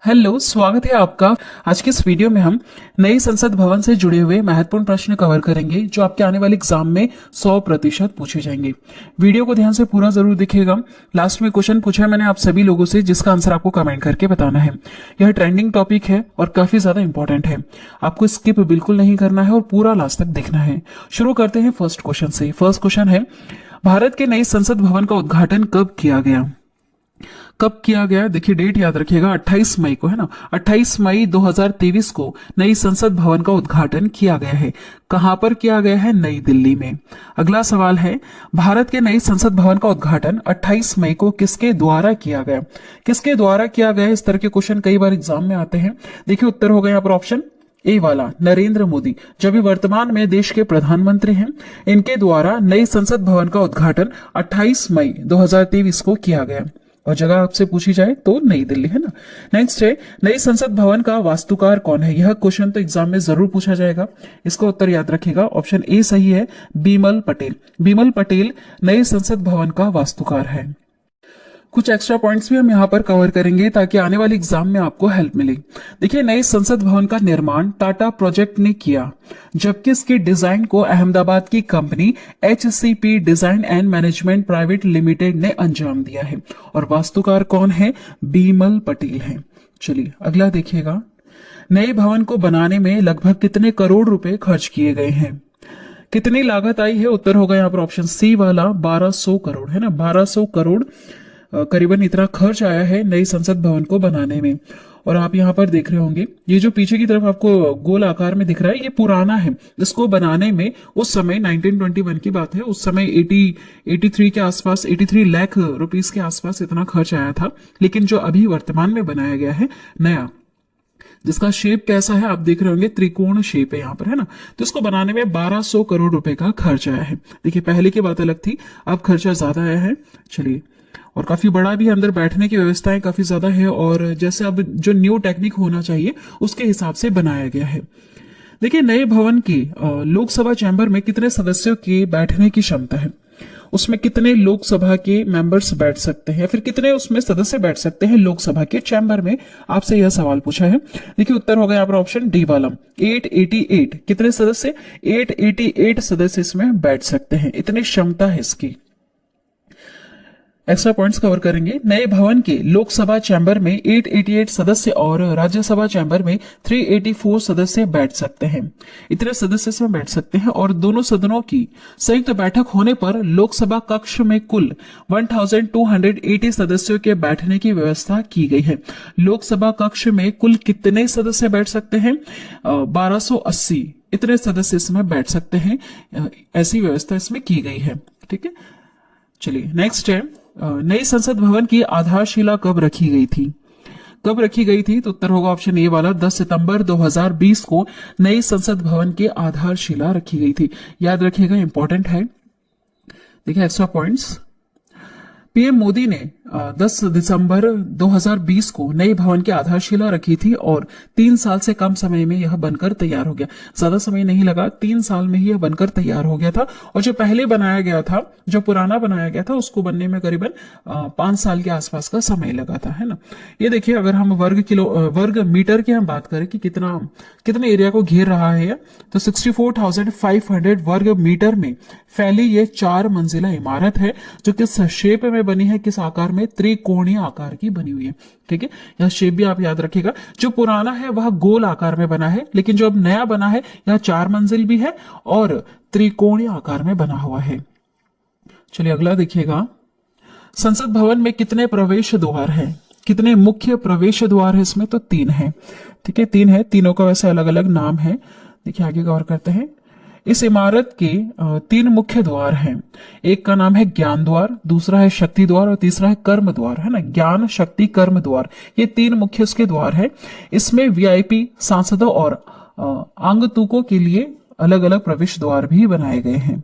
Hello, स्वागत है आपका। आज के इस वीडियो में हम नई संसद भवन से जुड़े हुए महत्वपूर्ण प्रश्न कवर करेंगे जो आपके आने वाले एग्जाम में 100% पूछे जाएंगे। वीडियो को ध्यान से पूरा जरूर देखिएगा। लास्ट में क्वेश्चन पूछा है मैंने आप सभी लोगों से, जिसका आंसर आपको कमेंट करके बताना है। यह ट्रेंडिंग टॉपिक है और काफी ज्यादा इंपॉर्टेंट है। आपको स्किप बिल्कुल नहीं करना है और पूरा लास्ट तक देखना है। शुरू करते हैं फर्स्ट क्वेश्चन से। फर्स्ट क्वेश्चन है, भारत के नई संसद भवन का उद्घाटन कब किया गया? कब किया गया? देखिए डेट याद रखिएगा, 28 मई को है ना। 28 मई 2023 को नई संसद भवन का उद्घाटन किया गया है। कहां पर किया गया है? नई दिल्ली में। अगला सवाल है, भारत के नई संसद भवन का उद्घाटन 28 मई को किसके द्वारा किया गया? किसके द्वारा किया गया? इस तरह के क्वेश्चन कई बार एग्जाम में आते हैं। देखिए उत्तर होगा यहाँ पर ऑप्शन ए वाला, नरेंद्र मोदी, जो अभी वर्तमान में देश के प्रधानमंत्री हैं। इनके द्वारा नई संसद भवन का उद्घाटन 28 मई 2023 को किया गया। और जगह आपसे पूछी जाए तो नई दिल्ली है ना। नेक्स्ट है, नई संसद भवन का वास्तुकार कौन है? यह क्वेश्चन तो एग्जाम में जरूर पूछा जाएगा। इसका उत्तर याद रखिएगा, ऑप्शन ए सही है, बिमल पटेल। बिमल पटेल नई संसद भवन का वास्तुकार है। कुछ एक्स्ट्रा पॉइंट्स भी हम यहाँ पर कवर करेंगे ताकि आने वाले एग्जाम में आपको हेल्प मिले। देखिए, नए संसद भवन का निर्माण टाटा प्रोजेक्ट ने किया, जबकि इसके डिजाइन को अहमदाबाद की company HCP design and management private limited ने अंजाम दिया है। और वास्तुकार कौन है? बिमल पटेल है। चलिए अगला देखिएगा, नए भवन को बनाने में लगभग कितने करोड़ रुपए खर्च किए गए हैं? कितनी लागत आई है? उत्तर होगा यहाँ पर ऑप्शन सी वाला, 1200 करोड़ है ना। 1200 करोड़ करीबन इतना खर्च आया है नई संसद भवन को बनाने में। और आप यहाँ पर देख रहे होंगे, ये जो पीछे की तरफ आपको गोल आकार में दिख रहा है, ये पुराना है। इसको बनाने में उस समय 1921 की बात है, उस समय 83 के आसपास, 83 लाख रुपीस के आसपास इतना खर्च आया था। लेकिन जो अभी वर्तमान में बनाया गया है नया, जिसका शेप कैसा है आप देख रहे होंगे, त्रिकोण शेप है यहाँ पर है ना। तो इसको बनाने में 1200 करोड़ रुपए का खर्च आया है। देखिए पहले की बात अलग थी, अब खर्चा ज्यादा आया है। चलिए, और काफी बड़ा भी, अंदर बैठने की व्यवस्थाएं काफी ज्यादा है, और जैसे अब जो न्यू टेक्निक होना चाहिए उसके हिसाब से बनाया गया है। देखिए, नए भवन की लोकसभा चैम्बर में कितने सदस्यों के बैठने की क्षमता है? उसमें कितने लोकसभा के मेंबर्स बैठ सकते हैं, या फिर कितने उसमें सदस्य बैठ सकते हैं लोकसभा के चैम्बर में? आपसे यह सवाल पूछा है। देखिए उत्तर होगा यहाँ पर ऑप्शन डी वाला, 888। कितने सदस्य? 888 सदस्य इसमें बैठ सकते हैं, इतनी क्षमता है इसकी। एक्स्ट्रा पॉइंट्स कवर करेंगे। नए भवन के लोकसभा चैम्बर में 888 सदस्य और राज्यसभा चैम्बर में 384 सदस्य बैठ सकते हैं। इतने सदस्य इसमें बैठ सकते हैं। और दोनों सदनों की संयुक्त बैठक होने पर लोकसभा कक्ष में कुल 1280 सदस्यों के बैठने की व्यवस्था की गई है। लोकसभा कक्ष में कुल कितने सदस्य बैठ सकते हैं? 1280 इतने सदस्य इसमें बैठ सकते हैं। ऐसी व्यवस्था इसमें की गई है। ठीक है, चलिए नेक्स्ट है, नई संसद भवन की आधारशिला कब रखी गई थी? कब रखी गई थी? तो उत्तर होगा ऑप्शन ए वाला, 10 सितंबर 2020 को नई संसद भवन की आधारशिला रखी गई थी। याद रखिएगा, इंपॉर्टेंट है। देखिए एक्स्ट्रा पॉइंट्स, पीएम मोदी ने 10 दिसंबर 2020 को नए भवन की आधारशिला रखी थी और 3 साल से कम समय में यह बनकर तैयार हो गया। ज्यादा समय नहीं लगा, 3 साल में ही यह बनकर तैयार हो गया था। और जो पहले बनाया गया था, जो पुराना बनाया गया था, उसको बनने में करीबन 5 साल के आसपास का समय लगा था, है ना। ये देखिए, अगर हम वर्ग मीटर की हम बात करें कि कितने एरिया को घेर रहा है, तो 64,500 वर्ग मीटर में फैली ये 4 मंजिला इमारत है, जो किस शेप में बनी है, किस आकार में? त्रिकोणीय आकार की बनी हुई है। ठीक है, यह शेप भी आप याद रखिएगा। जो पुराना है वह गोल आकार में बना है, लेकिन जो अब नया बना है यह 4 मंजिल भी है और त्रिकोणीय आकार में बना हुआ है। चलिए अगला देखिएगा, संसद भवन में कितने प्रवेश द्वार हैं? कितने मुख्य प्रवेश द्वार है इसमें? तो 3 है। ठीक है, 3 है। तीनों का वैसे अलग अलग नाम है। देखिए आगे गौर करते हैं। इस इमारत के 3 मुख्य द्वार हैं। एक का नाम है ज्ञान द्वार, दूसरा है शक्ति द्वार और तीसरा है कर्म द्वार, है ना। ज्ञान, शक्ति, कर्म द्वार, ये 3 मुख्य इसके द्वार है। इसमें VIP, सांसदों और आगंतुकों के लिए अलग अलग प्रवेश द्वार भी बनाए गए हैं।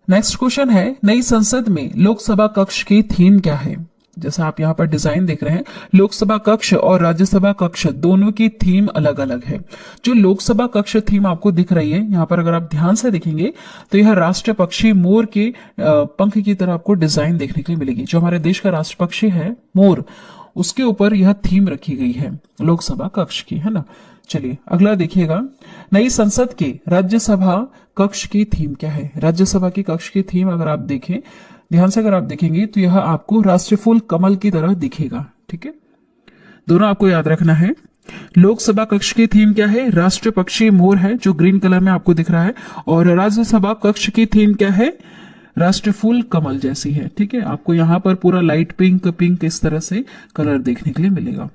नेक्स्ट क्वेश्चन है, नई संसद में लोकसभा कक्ष की थीम क्या है? जैसा आप यहाँ पर डिजाइन देख रहे हैं, लोकसभा कक्ष और राज्यसभा कक्ष दोनों की थीम अलग अलग है। जो लोकसभा कक्ष थीम आपको दिख रही है यहाँ पर, अगर आप ध्यान से देखेंगे तो यह राष्ट्र पक्षी मोर के पंख की तरह आपको डिजाइन देखने के लिए मिलेगी। जो हमारे देश का राष्ट्र पक्षी है मोर, उसके ऊपर यह थीम रखी गई है लोकसभा कक्ष की, है ना। चलिए अगला देखिएगा, नई संसद के राज्यसभा कक्ष की थीम क्या है। राज्यसभा की कक्ष की थीम अगर आप देखें ध्यान से, अगर आप देखेंगे तो यह आपको राष्ट्रीय फूल कमल की तरह दिखेगा, ठीक है। दोनों आपको याद रखना है। लोकसभा कक्ष की थीम क्या है, राष्ट्रीय पक्षी मोर है जो ग्रीन कलर में आपको दिख रहा है, और राज्यसभा कक्ष की थीम क्या है, राष्ट्रीय फूल कमल जैसी है, ठीक है। आपको यहाँ पर पूरा लाइट पिंक पिंक इस तरह से कलर देखने के लिए मिलेगा।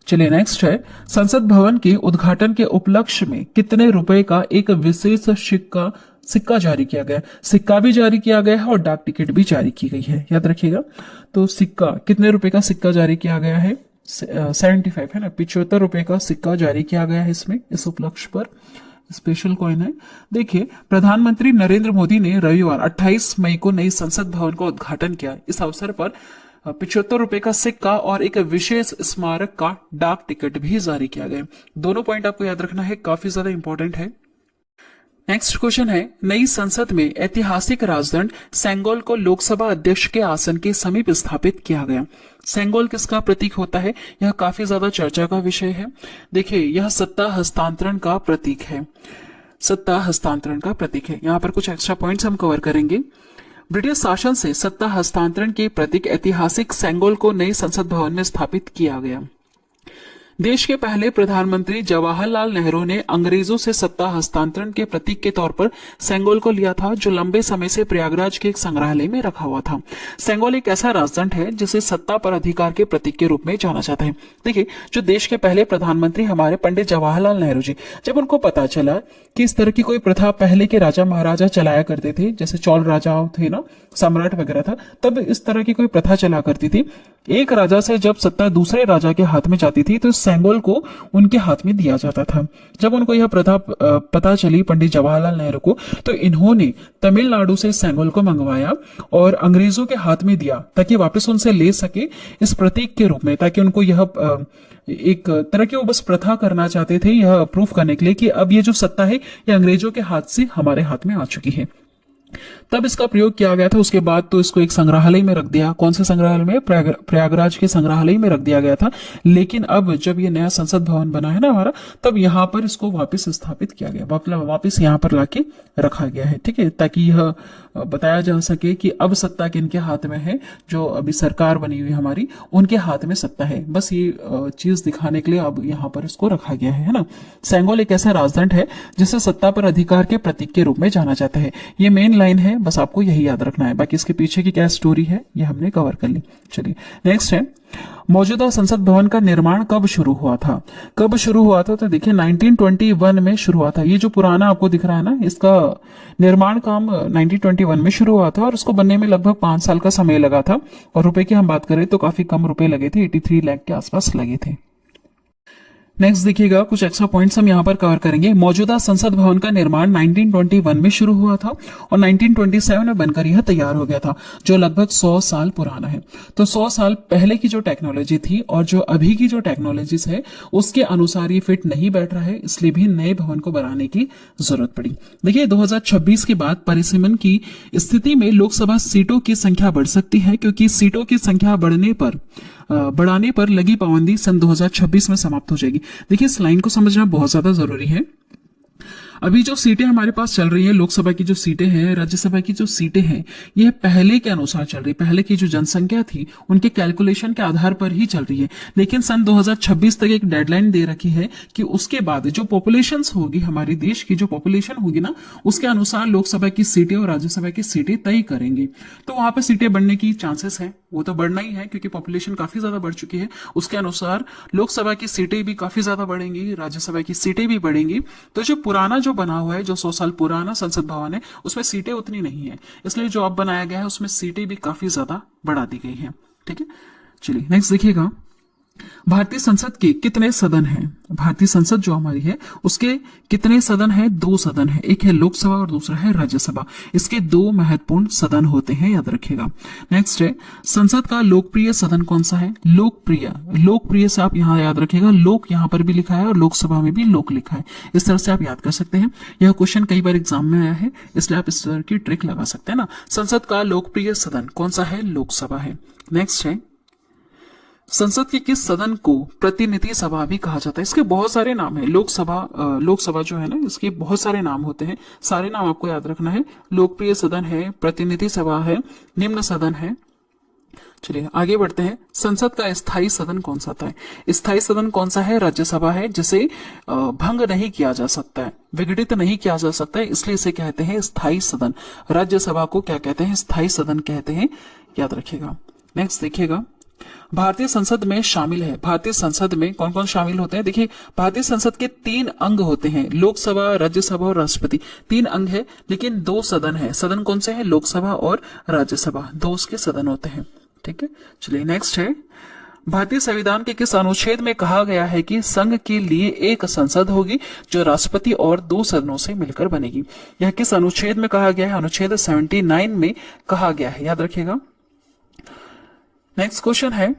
चलिए नेक्स्ट है, संसद भवन के उद्घाटन के उपलक्ष्य में कितने रुपए का एक विशेष सिक्का जारी किया गया। सिक्का भी जारी किया गया है और डाक टिकट भी जारी की गई है, याद रखिएगा। तो सिक्का, कितने रुपए का सिक्का जारी किया गया है, 75 है ना, 75 रुपए का सिक्का जारी किया गया है इसमें, इस उपलक्ष्य पर। स्पेशल कॉइन है। देखिए, प्रधानमंत्री नरेंद्र मोदी ने रविवार 28 मई को नई संसद भवन का उद्घाटन किया। इस अवसर पर 75 रुपए का सिक्का और एक विशेष स्मारक का डाक टिकट भी जारी किया गया। दोनों पॉइंट आपको याद रखना है, काफी ज्यादा इंपॉर्टेंट है। नेक्स्ट क्वेश्चन है, नई संसद में ऐतिहासिक राजदंड सेंगोल को लोकसभा अध्यक्ष के आसन के समीप स्थापित किया गया। सेंगोल किसका प्रतीक होता है, यह काफी ज्यादा चर्चा का विषय है। देखिए, यह सत्ता हस्तांतरण का प्रतीक है, सत्ता हस्तांतरण का प्रतीक है। यहाँ पर कुछ एक्स्ट्रा पॉइंट्स हम कवर करेंगे। ब्रिटिश शासन से सत्ता हस्तांतरण के प्रतीक ऐतिहासिक सेंगोल को नई संसद भवन में स्थापित किया गया। देश के पहले प्रधानमंत्री जवाहरलाल नेहरू ने अंग्रेजों से सत्ता हस्तांतरण के प्रतीक के तौर पर सेंगोल को लिया था, जो लंबे समय से प्रयागराज के एक संग्रहालय में रखा हुआ था। सेंगोल एक ऐसा राजदंड है जिसे सत्ता पर अधिकार के प्रतीक के रूप में जाना जाता है। देखिए, जो देश के पहले प्रधानमंत्री हमारे पंडित जवाहरलाल नेहरू जी, जब उनको पता चला कि इस तरह की कोई प्रथा पहले के राजा महाराजा चलाया करते थे, जैसे चौल राजा थे ना, सम्राट वगैरह था, तब इस तरह की कोई प्रथा चला करती थी। एक राजा से जब सत्ता दूसरे राजा के हाथ में जाती थी तो सेंगोल को उनके हाथ में दिया जाता था। जब उनको यह प्रथा पता चली पंडित जवाहरलाल नेहरू को, तो इन्होंने तमिलनाडु से सेंगोल को मंगवाया और अंग्रेजों के हाथ में दिया ताकि वापस उनसे ले सके इस प्रतीक के रूप में, ताकि उनको यह एक तरह की वो बस प्रथा करना चाहते थे, यह प्रूफ करने के लिए कि अब ये जो सत्ता है ये अंग्रेजों के हाथ से हमारे हाथ में आ चुकी है। तब इसका प्रयोग किया गया था। उसके बाद तो इसको एक संग्रहालय में रख दिया। कौन से संग्रहालय में, प्रयागराज के संग्रहालय में रख दिया गया था। लेकिन अब जब ये नया संसद भवन बना है ना हमारा, तब यहाँ पर इसको वापस स्थापित किया गया, मतलब वापस यहाँ पर लाके रखा गया है, ठीक है, ताकि यह बताया जा सके कि अब सत्ता किनके हाथ में है। जो अभी सरकार बनी हुई हमारी, उनके हाथ में सत्ता है। बस ये चीज दिखाने के लिए अब यहाँ पर इसको रखा गया है ना। सेंगोल एक ऐसा राजदंड है जिसे सत्ता पर अधिकार के प्रतीक के रूप में जाना जाता है। ये मेन लाइन है, बस आपको यही याद रखना है। बाकी इसके पीछे की क्या स्टोरी है ये हमने कवर कर ली। चलिए नेक्स्ट है, मौजूदा संसद भवन का निर्माण कब शुरू हुआ था। कब शुरू हुआ था, तो देखिए 1921 में शुरू हुआ था। ये जो पुराना आपको दिख रहा है ना, इसका निर्माण काम 1921 में शुरू हुआ था और उसको बनने में लगभग 5 साल का समय लगा था। और रुपए की हम बात करें तो काफी कम रुपए लगे थे, 83 लाख के आसपास लगे थे। नेक्स्ट देखिएगा, कुछ एक्स्ट्रा पॉइंट्स हम यहाँ पर कवर करेंगे। मौजूदा संसद भवन का निर्माण 1921 में शुरू हुआ था और 1927 में बनकर यह तैयार हो गया था, जो लगभग 100 साल पुराना है। तो 100 साल पहले की जो टेक्नोलॉजी थी और जो अभी की जो टेक्नोलॉजीज है उसके अनुसार ये फिट नहीं बैठ रहा है, इसलिए भी नए भवन को बनाने की जरूरत पड़ी। देखिए 2026 के बाद परिसीमन की स्थिति में लोकसभा सीटों की संख्या बढ़ सकती है, क्योंकि सीटों की संख्या बढ़ाने पर लगी पाबंदी सन 2026 में समाप्त हो जाएगी। देखिए इस लाइन को समझना बहुत ज्यादा जरूरी है। अभी जो सीटें हमारे पास चल रही है, लोकसभा की जो सीटें हैं, राज्यसभा की जो सीटें हैं, ये पहले के अनुसार चल रही है। पहले की जो जनसंख्या थी उनके कैलकुलेशन के आधार पर ही चल रही है। लेकिन सन 2026 तक एक डेडलाइन दे रखी है कि उसके बाद जो पॉपुलेशन होगी, हमारे देश की जो पॉपुलेशन होगी ना, उसके अनुसार लोकसभा की सीटें और राज्यसभा की सीटें तय करेंगे। तो वहां पर सीटें बढ़ने की चांसेस है, वो तो बढ़ना ही है क्योंकि पॉपुलेशन काफी ज्यादा बढ़ चुकी है। उसके अनुसार लोकसभा की सीटें भी काफी ज्यादा बढ़ेंगी, राज्यसभा की सीटें भी बढ़ेंगी। तो जो पुराना जो बना हुआ है, जो 100 साल पुराना संसद भवन है, उसमें सीटें उतनी नहीं है, इसलिए जो अब बनाया गया है उसमें सीटें भी काफी ज्यादा बढ़ा दी गई है। ठीक है, चलिए नेक्स्ट देखिएगा, भारतीय संसद के कितने सदन हैं। भारतीय संसद जो हमारी है उसके कितने सदन हैं, 2 सदन है, एक है लोकसभा और दूसरा है राज्यसभा। इसके 2 महत्वपूर्ण सदन होते हैं, याद रखिएगा। नेक्स्ट है, संसद का लोकप्रिय सदन कौन सा है। लोकप्रिय से आप यहाँ याद रखिएगा, लोक यहाँ पर भी लिखा है और लोकसभा में भी लोक लिखा है, इस तरह से आप याद कर सकते हैं। यह क्वेश्चन कई बार एग्जाम में आया है, इसलिए आप इस तरह की ट्रिक लगा सकते हैं ना। संसद का लोकप्रिय सदन कौन सा है, लोकसभा है। नेक्स्ट है, संसद के किस सदन को प्रतिनिधि सभा भी कहा जाता है? इसके बहुत सारे नाम है। लोकसभा जो है ना, इसके बहुत सारे नाम होते हैं। सारे नाम आपको याद रखना है। लोकप्रिय सदन है, प्रतिनिधि सभा है, निम्न सदन है। चलिए आगे बढ़ते हैं। संसद का स्थायी सदन कौन सा था? स्थायी सदन कौन सा है? राज्यसभा है, जिसे भंग नहीं किया जा सकता है, विघटित नहीं किया जा सकता है, इसलिए इसे कहते हैं स्थायी सदन। राज्यसभा को क्या कहते हैं? स्थायी सदन कहते हैं, याद रखिएगा। नेक्स्ट देखिएगा, भारतीय संसद में शामिल है। भारतीय संसद में कौन कौन शामिल होते हैं? देखिए, भारतीय संसद के 3 अंग होते हैं, लोकसभा, राज्यसभा और राष्ट्रपति। 3 अंग है, लेकिन 2 सदन है। सदन कौन से हैं? लोकसभा और राज्यसभा, 2 उसके सदन होते हैं। ठीक है, चलिए नेक्स्ट है, भारतीय संविधान के किस अनुच्छेद में कहा गया है कि संघ के लिए एक संसद होगी जो राष्ट्रपति और 2 सदनों से मिलकर बनेगी? यह किस अनुच्छेद में कहा गया है? अनुच्छेद 79 में कहा गया है, याद रखिएगा। नेक्स्ट क्वेश्चन है,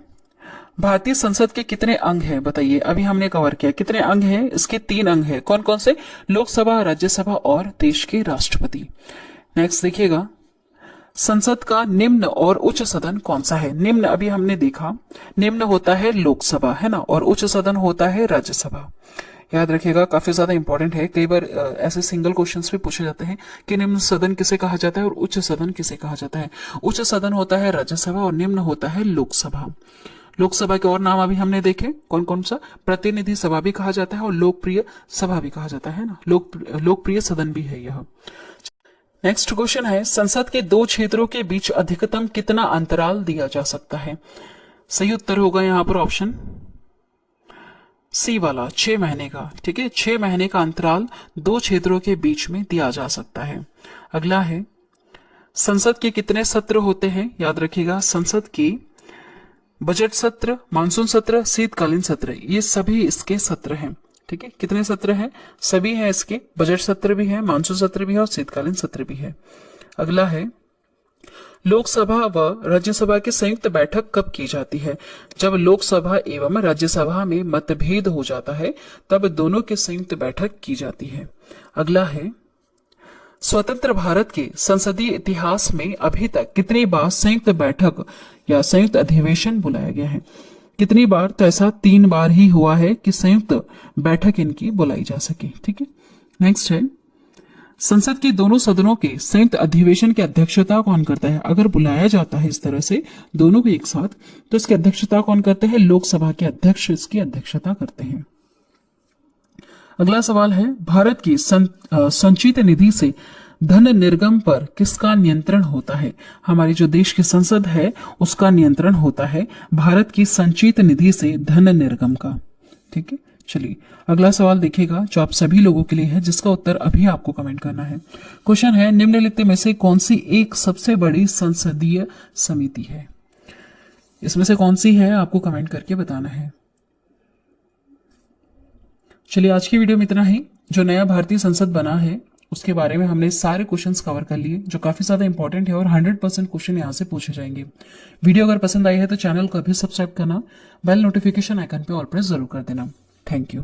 भारतीय संसद के कितने अंग हैं? बताइए, अभी हमने कवर किया कितने अंग हैं। इसके 3 अंग हैं। कौन कौन से? लोकसभा, राज्यसभा और देश के राष्ट्रपति। नेक्स्ट देखिएगा, संसद का निम्न और उच्च सदन कौन सा है? निम्न अभी हमने देखा, निम्न होता है लोकसभा, है ना, और उच्च सदन होता है राज्यसभा। याद रखिएगा, काफी ज्यादा इंपॉर्टेंट है। कई बार ऐसे सिंगल क्वेश्चंस भी पूछे जाते हैं कि निम्न सदन किसे कहा जाता है और उच्च सदन किसे कहा जाता है। उच्च सदन होता है राज्यसभा और निम्न होता है लोकसभा। लोकसभा के और नाम अभी हमने देखे, कौन कौन सा? प्रतिनिधि सभा भी कहा जाता है और लोकप्रिय सभा भी कहा जाता है ना, लोकप्रिय सदन भी है यह। नेक्स्ट क्वेश्चन है, संसद के 2 क्षेत्रों के बीच अधिकतम कितना अंतराल दिया जा सकता है? सही उत्तर होगा यहाँ पर ऑप्शन सी वाला, 6 महीने का। ठीक है, 6 महीने का अंतराल 2 क्षेत्रों के बीच में दिया जा सकता है। अगला है, संसद के कितने सत्र होते हैं? याद रखिएगा, संसद के बजट सत्र, मानसून सत्र, शीतकालीन सत्र, ये सभी इसके सत्र हैं। ठीक है, कितने सत्र हैं? सभी हैं इसके, बजट सत्र भी है, मानसून सत्र भी है और शीतकालीन सत्र भी है। अगला है, लोकसभा व राज्यसभा की संयुक्त बैठक कब की जाती है? जब लोकसभा एवं राज्यसभा में मतभेद हो जाता है तब दोनों की संयुक्त बैठक की जाती है। अगला है, स्वतंत्र भारत के संसदीय इतिहास में अभी तक कितनी बार संयुक्त बैठक या संयुक्त अधिवेशन बुलाया गया है? कितनी बार? तो ऐसा 3 बार ही हुआ है कि संयुक्त बैठक इनकी बुलाई जा सके। ठीक है, नेक्स्ट है, संसद के दोनों सदनों के संयुक्त अधिवेशन की अध्यक्षता कौन करता है? अगर बुलाया जाता है इस तरह से दोनों को एक साथ, तो इसकी अध्यक्षता कौन करते हैं? लोकसभा के अध्यक्ष इसकी अध्यक्षता करते हैं। अगला सवाल है, भारत की संचित निधि से धन निर्गम पर किसका नियंत्रण होता है? हमारी जो देश की संसद है उसका नियंत्रण होता है भारत की संचित निधि से धन निर्गम का। ठीक है, चलिए अगला सवाल देखिएगा जो आप सभी लोगों के लिए है, जिसका उत्तर अभी आपको कमेंट करना है। क्वेश्चन है, निम्नलिखित में से कौन सी एक सबसे बड़ी संसदीय समिति है? इसमें से कौन सी है आपको कमेंट करके बताना है। चलिए आज की वीडियो में इतना ही। जो नया भारतीय संसद बना है उसके बारे में हमने सारे क्वेश्चंस कवर कर लिए जो काफी ज्यादा इंपॉर्टेंट है और 100% क्वेश्चन यहाँ से पूछे जाएंगे। वीडियो अगर पसंद आई है तो चैनल को अभी सब्सक्राइब करना, बेल नोटिफिकेशन आइकन पे ऑल प्रेस जरूर कर देना। Thank you.